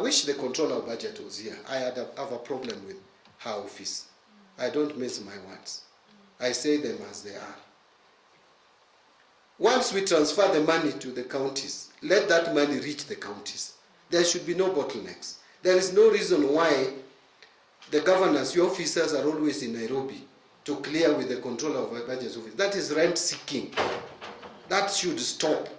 wish the controller of budget was here. I have a problem with her office. I don't miss my words. I say them as they are. Once we transfer the money to the counties, let that money reach the counties. There should be no bottlenecks. There is no reason why the governors, your officers are always in Nairobi to clear with the controller of budget office. That is rent seeking. That should stop.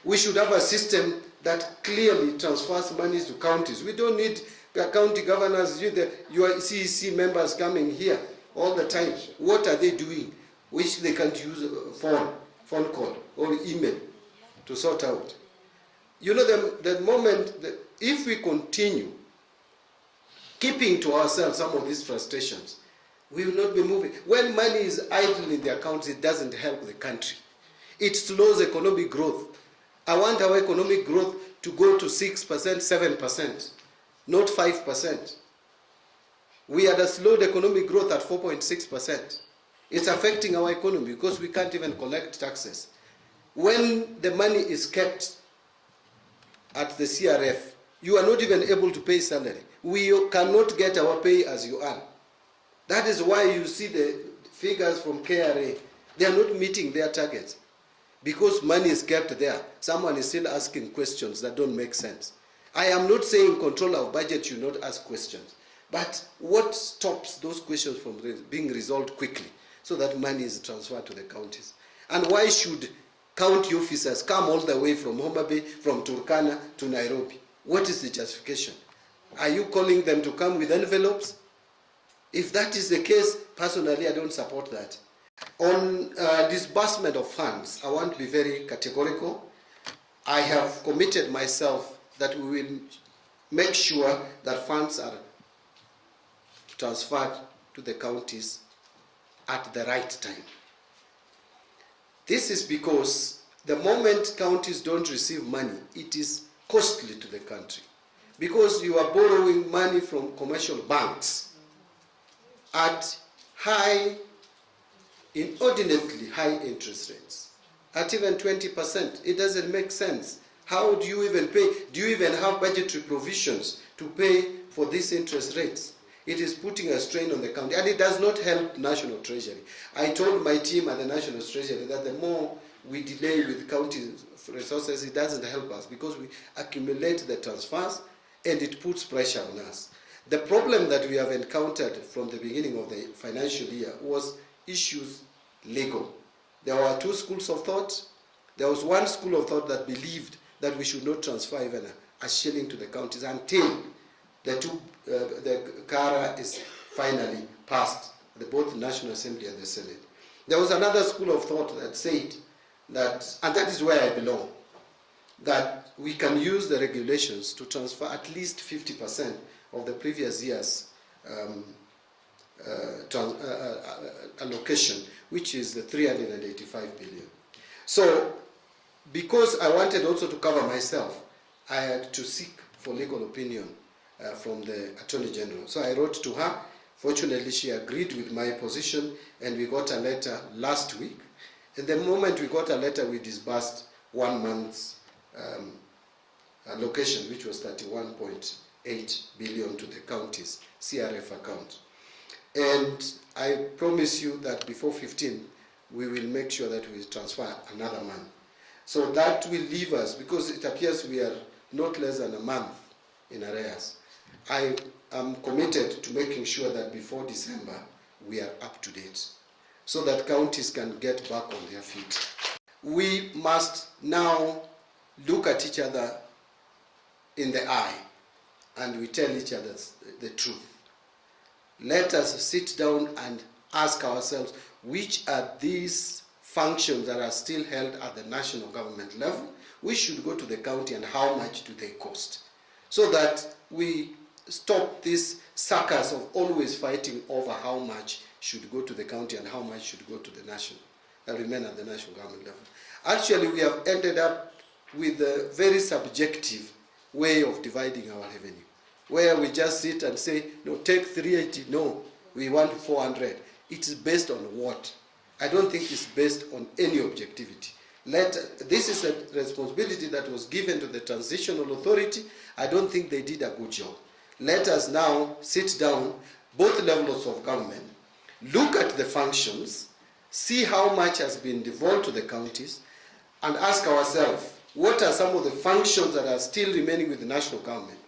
We should have a system that clearly transfers monies to counties. We don't need county governors, your CEC members coming here all the time. What are they doing? Which they can't use a phone call or email to sort out. You know, the moment that if we continue keeping to ourselves some of these frustrations, we will not be moving. When money is idle in the accounts, it doesn't help the country. It slows economic growth. I want our economic growth to go to 6%, 7%, not 5%. We had a slowed economic growth at 4.6%. It's affecting our economy because we can't even collect taxes. When the money is kept at the CRF, you are not even able to pay salary. We cannot get our pay as you earn. That is why you see the figures from KRA. They are not meeting their targets. Because money is kept there, someone is still asking questions that don't make sense. I am not saying controller of budget should not ask questions, but what stops those questions from being resolved quickly so that money is transferred to the counties? And why should county officers come all the way from Homa Bay, from Turkana to Nairobi? What is the justification? Are you calling them to come with envelopes? If that is the case, personally, I don't support that. On disbursement of funds, I want to be very categorical. I have committed myself that we will make sure that funds are transferred to the counties at the right time. This is because the moment counties don't receive money, it is costly to the country. Because you are borrowing money from commercial banks at inordinately high interest rates, at even 20%. It doesn't make sense. How do you even pay? Do you even have budgetary provisions to pay for these interest rates? It is putting a strain on the county, and it does not help National Treasury. I told my team at the National Treasury that the more we delay with county resources, it doesn't help us because we accumulate the transfers and it puts pressure on us. The problem that we have encountered from the beginning of the financial year was issues legal. There were two schools of thought. There was one school of thought that believed that we should not transfer even a shilling to the counties until the CARA is finally passed, both the National Assembly and the Senate. There was another school of thought that said that, and that is where I belong, that we can use the regulations to transfer at least 50% of the previous year's allocation, which is the 385 billion. So, because I wanted also to cover myself, I had to seek for legal opinion from the Attorney General. So I wrote to her. Fortunately, she agreed with my position, and we got a letter last week. And the moment we got a letter, we disbursed 1 month's allocation, which was 31.8 billion to the county's CRF account. And I promise you that before 15, we will make sure that we transfer another month. So that will leave us, because it appears we are not less than a month in arrears. I am committed to making sure that before December, we are up to date, so that counties can get back on their feet. We must now look at each other in the eye, and we tell each other the truth. Let us sit down and ask ourselves, which are these functions that are still held at the national government level? We should go to the county, and how much do they cost? So that we stop this circus of always fighting over how much should go to the county and how much should go to the national, remain at the national government level. Actually, we have ended up with a very subjective way of dividing our revenue, where we just sit and say, no, take 380, no, we want 400. It is based on what? I don't think it's based on any objectivity. This is a responsibility that was given to the transitional authority. I don't think they did a good job. Let us now sit down, both levels of government, look at the functions, see how much has been devolved to the counties, and ask ourselves, what are some of the functions that are still remaining with the national government?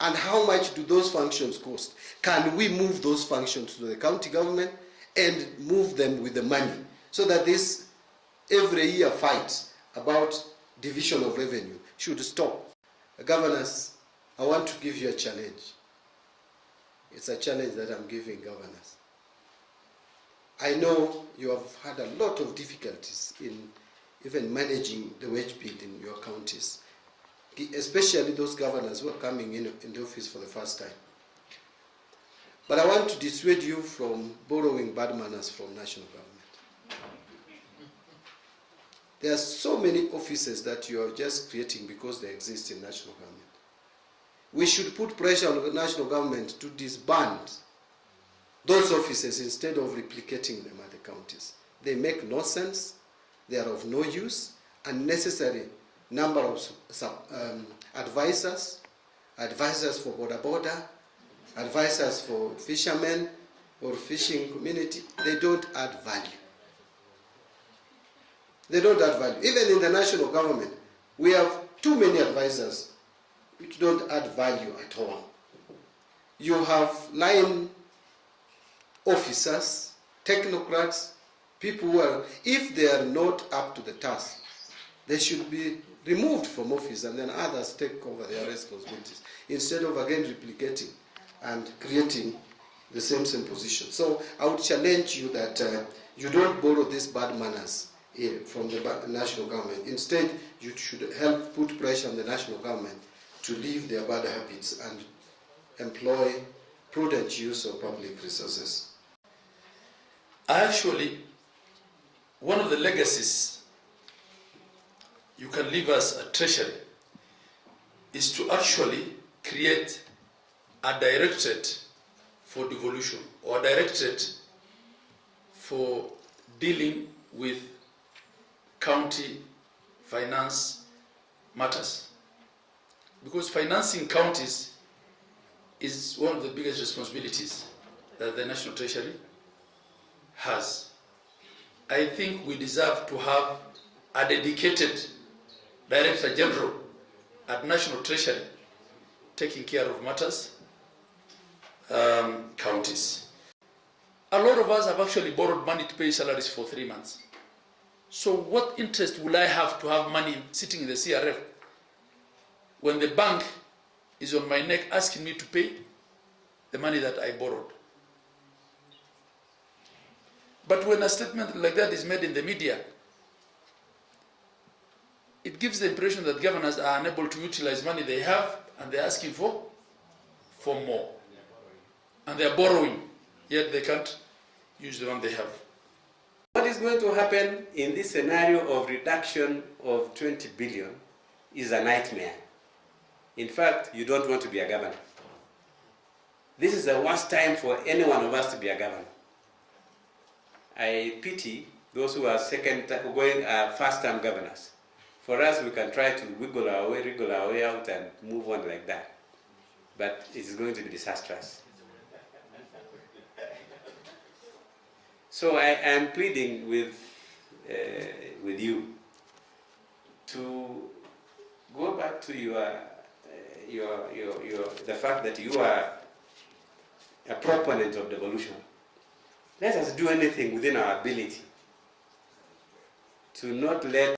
And how much do those functions cost? Can we move those functions to the county government and move them with the money so that this every year fight about division of revenue should stop? Governors, I want to give you a challenge. It's a challenge that I'm giving governors. I know you have had a lot of difficulties in even managing the wage bill in your counties, especially those governors who are coming in the office for the first time. But I want to dissuade you from borrowing bad manners from national government. There are so many offices that you are just creating because they exist in national government. We should put pressure on the national government to disband those offices instead of replicating them at the counties. They make no sense, they are of no use, unnecessary number of advisors for border, advisors for fishermen or fishing community. They don't add value. They don't add value. Even in the national government, we have too many advisors which don't add value at all. You have line officers, technocrats, people who are, if they are not up to the task, they should be removed from office and then others take over their responsibilities instead of again replicating and creating the same position. So I would challenge you that you don't borrow these bad manners from the national government. Instead, you should help put pressure on the national government to leave their bad habits and employ prudent use of public resources. Actually, one of the legacies you can leave as a treasury is to actually create a directorate for devolution or a directorate for dealing with county finance matters. Because financing counties is one of the biggest responsibilities that the National Treasury has. I think we deserve to have a dedicated Director General at National Treasury taking care of matters, counties. A lot of us have actually borrowed money to pay salaries for 3 months. So what interest will I have to have money sitting in the CRF when the bank is on my neck asking me to pay the money that I borrowed? But when a statement like that is made in the media, it gives the impression that governors are unable to utilize money they have and they're asking for more. And they're borrowing, yet they can't use the one they have. What is going to happen in this scenario of reduction of 20 billion is a nightmare. In fact, you don't want to be a governor. This is the worst time for any one of us to be a governor. I pity those who are first-time governors. For us, we can try to wriggle our way out and move on like that. But it's going to be disastrous. So I am pleading with you to go back to the fact that you are a proponent of devolution. Let us do anything within our ability to not let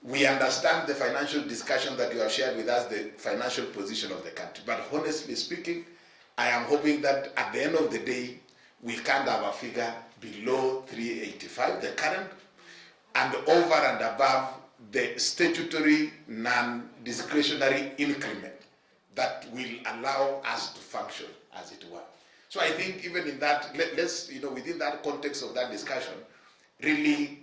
we understand the financial discussion that you have shared with us, the financial position of the country. But honestly speaking, I am hoping that at the end of the day, we can't have a figure below 385, the current, and over and above the statutory non-discretionary increment that will allow us to function, as it were. So I think even in that, let's, within that context of that discussion, really,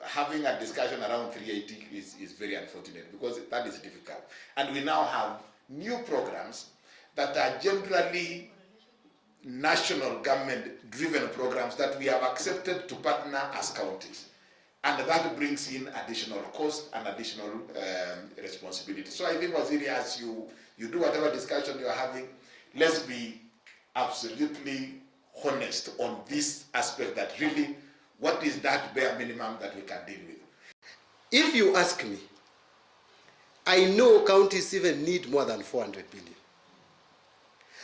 having a discussion around 380 is very unfortunate, because that is difficult. And we now have new programs that are generally national government driven programs that we have accepted to partner as counties. And that brings in additional cost and additional responsibility. So I think, Waziri, as you do whatever discussion you are having, let's be absolutely honest on this aspect, that really, what is that bare minimum that we can deal with? If you ask me, I know counties even need more than 400 billion.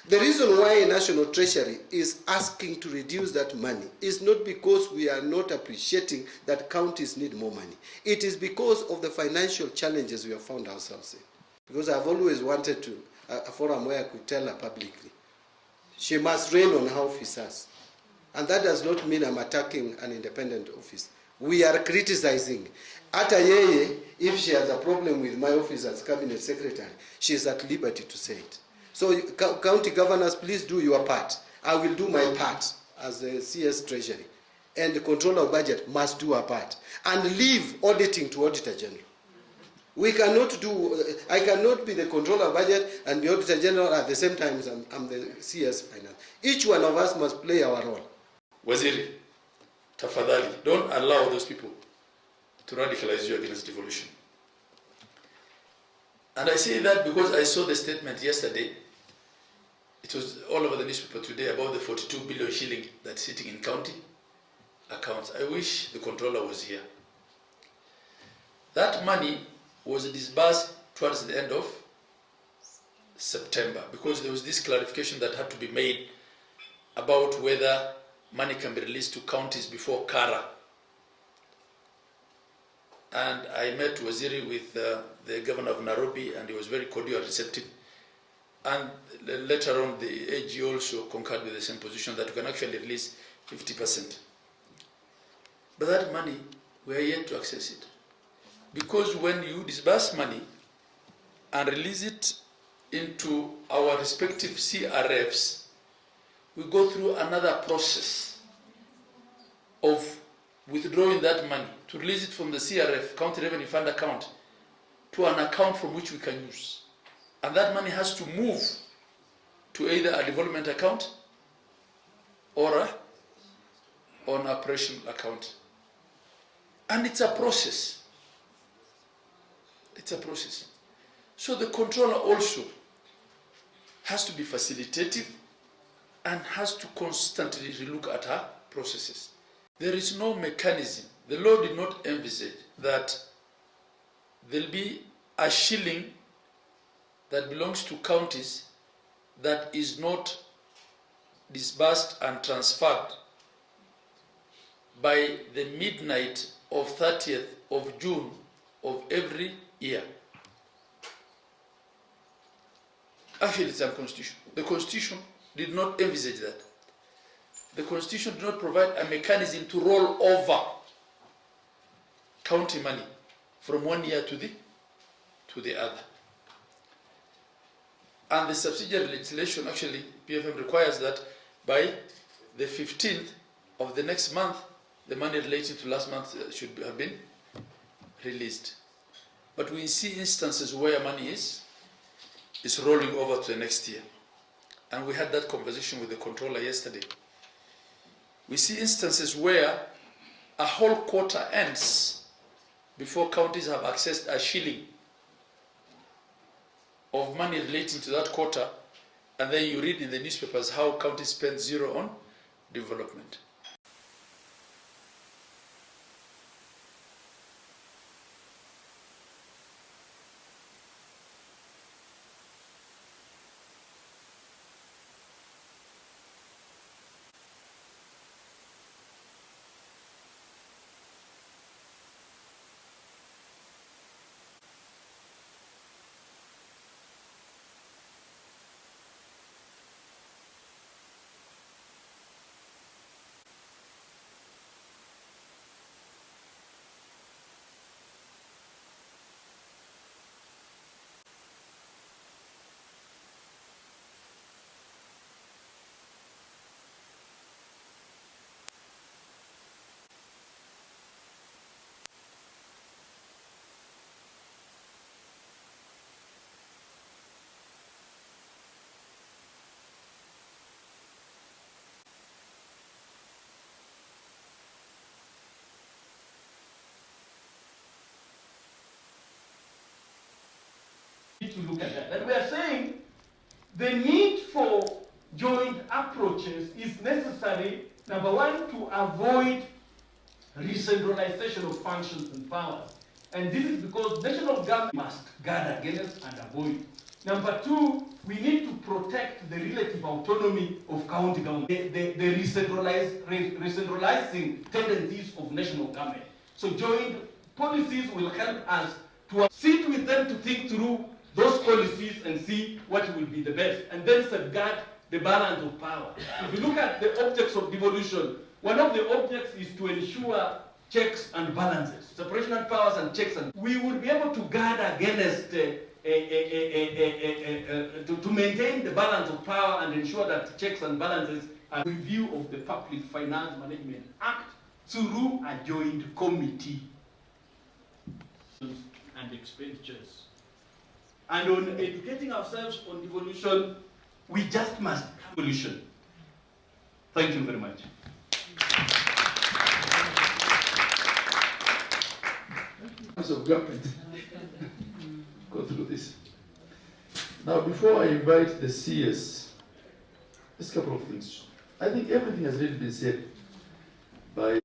The reason why National Treasury is asking to reduce that money is not because we are not appreciating that counties need more money. It is because of the financial challenges we have found ourselves in. Because I've always wanted a forum where I could tell her publicly, she must reign on her officers. And that does not mean I'm attacking an independent office. We are criticizing. Ata yeye, if she has a problem with my office as cabinet secretary, she is at liberty to say it. So county governors, please do your part. I will do my part as the CS Treasury. And the controller of budget must do her part. And leave auditing to Auditor General. We cannot I cannot be the controller of budget and the Auditor General at the same time as I'm the CS Finance. Each one of us must play our role. Waziri, tafadhali, don't allow those people to radicalize you against devolution. And I say that because I saw the statement yesterday. It was all over the newspaper today about the 42 billion shilling that's sitting in county accounts. I wish the controller was here. That money was disbursed towards the end of September, because there was this clarification that had to be made about whether money can be released to counties before Kara. And I met Waziri with the governor of Nairobi, and he was very cordial and receptive. And later on, the AG also concurred with the same position, that we can actually release 50%. But that money, we are yet to access it. Because when you disburse money and release it into our respective CRFs, we go through another process of withdrawing that money to release it from the CRF, County Revenue Fund account, to an account from which we can use. And that money has to move to either a development account or an operational account. And it's a process. It's a process. So the controller also has to be facilitative and has to constantly relook at her processes. There is no mechanism. The law did not envisage that there'll be a shilling that belongs to counties that is not disbursed and transferred by the midnight of 30th of June of every year. Actually, it's unconstitutional. The Constitution did not envisage that. The Constitution did not provide a mechanism to roll over county money from one year to the other. And the subsidiary legislation, actually, PFM requires that by the 15th of the next month, the money relating to last month should have been released. But we see instances where money is rolling over to the next year. And we had that conversation with the controller yesterday. We see instances where a whole quarter ends before counties have accessed a shilling of money relating to that quarter, and then you read in the newspapers how counties spend zero on development. need to look at that. And we are saying the need for joint approaches is necessary, number one, to avoid re-centralization of functions and powers. And this is because national government must guard against and avoid. Number two, we need to protect the relative autonomy of county government, the re-centralizing tendencies of national government. So joint policies will help us to sit with them to think through those policies and see what will be the best, and then safeguard the balance of power. If you look at the objects of devolution, one of the objects is to ensure checks and balances, separation of powers and checks, and we will be able to guard against to maintain the balance of power and ensure that checks and balances are review of the Public Finance Management Act through a joint committee and expenditures. And on educating ourselves on devolution, we just must have devolution. Thank you very much. Of government go through this. Now, before I invite the CS, just a couple of things. I think everything has really been said by